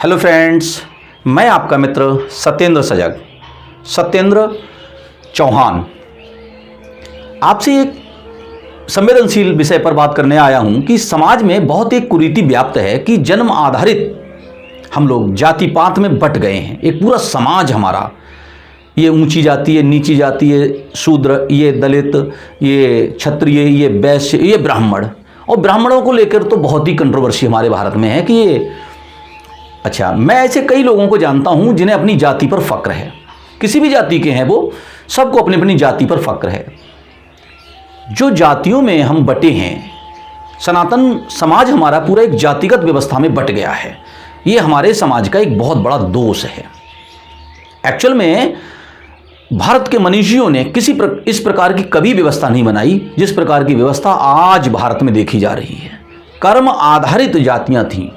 Hello friends, मैं आपका मित्र सत्येंद्र सजग, सत्येंद्र चौहान, आपसे एक संवेदनशील विषय पर बात करने आया हूं कि समाज में बहुत एक कुरीति व्याप्त है कि जन्म आधारित हम लोग जाति पात में बट गए हैं। एक पूरा समाज हमारा, ये ऊंची जाति, ये नीची जाति, ये शूद्र, ये दलित, ये क्षत्रिय, ये वैश्य, ये ब्राह्मण। और ब्राह्मणों को लेकर तो बहुत ही कंट्रोवर्सी हमारे भारत में है कि ये अच्छा, मैं ऐसे कई लोगों को जानता हूं जिन्हें अपनी जाति पर फक्र है। किसी भी जाति के हैं वो, सबको अपनी अपनी जाति पर फक्र है। जो जातियों में हम बटे हैं, सनातन समाज हमारा पूरा एक जातिगत व्यवस्था में बट गया है। ये हमारे समाज का एक बहुत बड़ा दोष है। एक्चुअल में भारत के मनीषियों ने इस प्रकार की कभी व्यवस्था नहीं बनाई जिस प्रकार की व्यवस्था आज भारत में देखी जा रही है। कर्म आधारित जातियां थीं,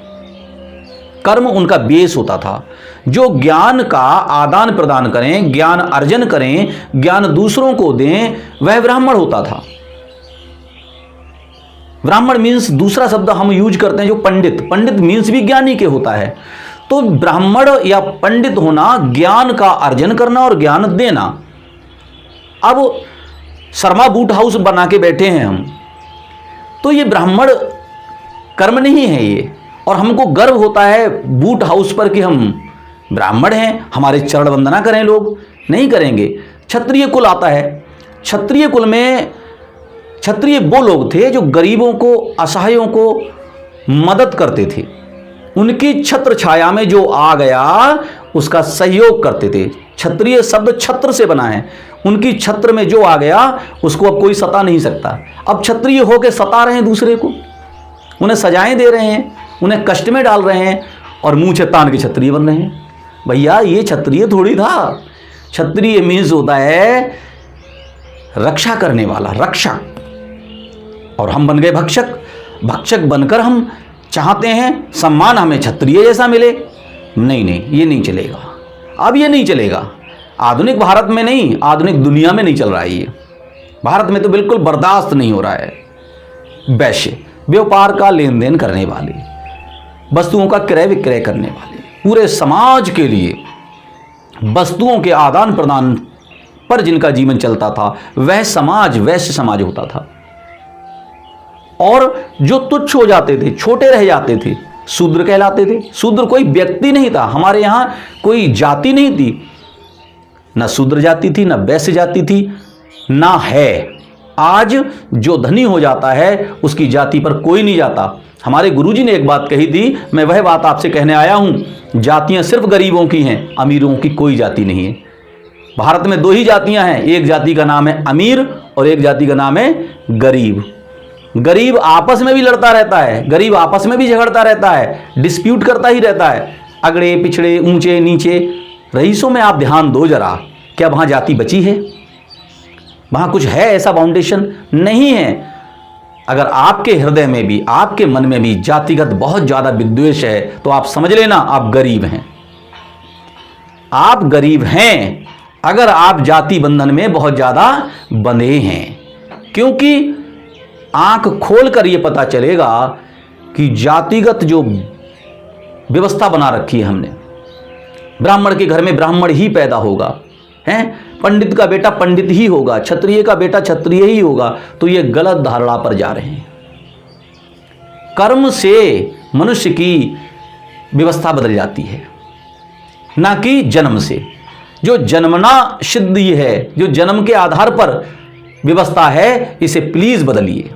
कर्म उनका बेस होता था। जो ज्ञान का आदान प्रदान करें, ज्ञान अर्जन करें, ज्ञान दूसरों को दें, वह ब्राह्मण होता था। ब्राह्मण मीन्स, दूसरा शब्द हम यूज करते हैं जो पंडित, पंडित मीन्स भी ज्ञानी के होता है। तो ब्राह्मण या पंडित होना, ज्ञान का अर्जन करना और ज्ञान देना। अब शर्मा बूट हाउस बना के बैठे हैं हम, तो ये ब्राह्मण कर्म नहीं है ये। और हमको गर्व होता है बूट हाउस पर कि हम ब्राह्मण हैं, हमारे चरण वंदना करें। लोग नहीं करेंगे। क्षत्रिय कुल आता है। क्षत्रिय कुल में क्षत्रिय वो लोग थे जो गरीबों को, असहायों को मदद करते थे। उनकी छत्र छाया में जो आ गया उसका सहयोग करते थे। क्षत्रिय शब्द छत्र से बना है। उनकी छत्र में जो आ गया उसको अब कोई सता नहीं सकता। अब क्षत्रिय होकर सता रहे हैं दूसरे को, उन्हें सजाएं दे रहे हैं, उन्हें कष्ट में डाल रहे हैं और मुंह से तान के क्षत्रिय बन रहे हैं। भैया ये क्षत्रिय थोड़ी था। क्षत्रिय मीन्स होता है रक्षा करने वाला, रक्षक। और हम बन गए भक्षक। भक्षक बनकर हम चाहते हैं सम्मान हमें क्षत्रिय जैसा मिले। नहीं नहीं, ये नहीं चलेगा। अब ये नहीं चलेगा। आधुनिक भारत में नहीं, आधुनिक दुनिया में नहीं चल रहा है ये। भारत में तो बिल्कुल बर्दाश्त नहीं हो रहा है। वैश्य, व्यापार का लेन देन करने वाले, वस्तुओं का क्रय विक्रय करने वाले, पूरे समाज के लिए वस्तुओं के आदान प्रदान पर जिनका जीवन चलता था, वह समाज वैश्य समाज होता था। और जो तुच्छ हो जाते थे, छोटे रह जाते थे, शूद्र कहलाते थे। शूद्र कोई व्यक्ति नहीं था। हमारे यहां कोई जाति नहीं थी, ना शूद्र जाति थी, ना वैश्य जाति थी, ना है। आज जो धनी हो जाता है उसकी जाति पर कोई नहीं जाता। हमारे गुरुजी ने एक बात कही थी, मैं वह बात आपसे कहने आया हूं। जातियां सिर्फ गरीबों की हैं, अमीरों की कोई जाति नहीं है। भारत में दो ही जातियां हैं, एक जाति का नाम है अमीर और एक जाति का नाम है गरीब। गरीब आपस में भी लड़ता रहता है, गरीब आपस में भी झगड़ता रहता है, डिस्प्यूट करता ही रहता है। अगड़े पिछड़े, ऊंचे नीचे। रईसों में आप ध्यान दो जरा, क्या वहां जाति बची है? वहां कुछ है ऐसा फाउंडेशन? नहीं है। अगर आपके हृदय में भी, आपके मन में भी जातिगत बहुत ज्यादा विद्वेष है तो आप समझ लेना आप गरीब हैं। आप गरीब हैं अगर आप जाति बंधन में बहुत ज्यादा बंधे हैं। क्योंकि आंख खोलकर यह पता चलेगा कि जातिगत जो व्यवस्था बना रखी है हमने, ब्राह्मण के घर में ब्राह्मण ही पैदा होगा, हैं? पंडित का बेटा पंडित ही होगा, क्षत्रिय का बेटा क्षत्रिय ही होगा। तो ये गलत धारणा पर जा रहे हैं। कर्म से मनुष्य की व्यवस्था बदल जाती है, ना कि जन्म से। जो जन्मना सिद्ध ये है, जो जन्म के आधार पर व्यवस्था है, इसे प्लीज बदलिए।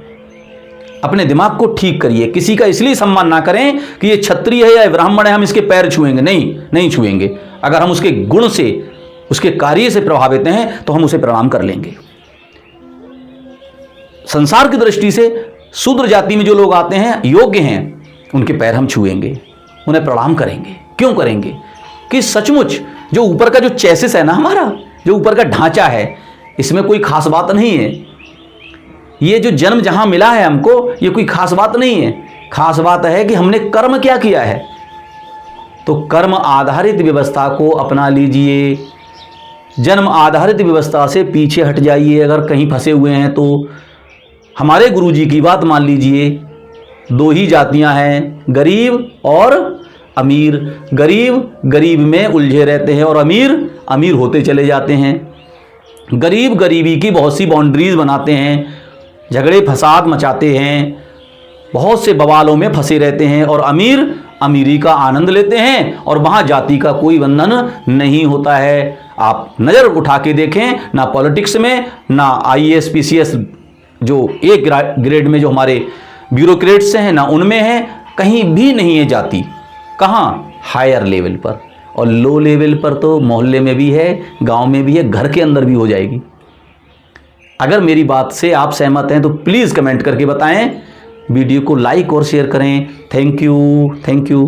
अपने दिमाग को ठीक करिए। किसी का इसलिए सम्मान ना करें कि ये क्षत्रिय है या ब्राह्मण है हम इसके पैर छुएंगे। नहीं, नहीं छुएंगे। अगर हम उसके गुण से, उसके कार्य से प्रभावित हैं तो हम उसे प्रणाम कर लेंगे। संसार की दृष्टि से शूद्र जाति में जो लोग आते हैं, योग्य हैं, उनके पैर हम छुएंगे, उन्हें प्रणाम करेंगे। क्यों करेंगे? कि सचमुच जो ऊपर का जो चैसिस है ना, हमारा जो ऊपर का ढांचा है, इसमें कोई खास बात नहीं है। ये जो जन्म जहां मिला है हमको, ये कोई खास बात नहीं है। खास बात है कि हमने कर्म क्या किया है। तो कर्म आधारित व्यवस्था को अपना लीजिए। जन्म आधारित व्यवस्था से पीछे हट जाइए अगर कहीं फंसे हुए हैं तो। हमारे गुरुजी की बात मान लीजिए। दो ही जातियां हैं, गरीब और अमीर, गरीब गरीब में उलझे रहते हैं और अमीर अमीर होते चले जाते हैं। गरीब गरीबी की बहुत सी बाउंड्रीज बनाते हैं, झगड़े फसाद मचाते हैं, बहुत से बवालों में फंसे रहते हैं और अमीर अमीरी का आनंद लेते हैं और वहाँ जाति का कोई बंधन नहीं होता है। आप नज़र उठा के देखें, ना पॉलिटिक्स में, ना IAS PCS जो एक ग्रेड में जो हमारे ब्यूरोक्रेट्स हैं, ना उनमें है, कहीं भी नहीं है जाति। कहाँ? हायर लेवल पर। और लो लेवल पर तो मोहल्ले में भी है, गांव में भी है, घर के अंदर भी हो जाएगी। अगर मेरी बात से आप सहमत हैं तो प्लीज़ कमेंट करके बताएं, वीडियो को लाइक और शेयर करें। Thank you.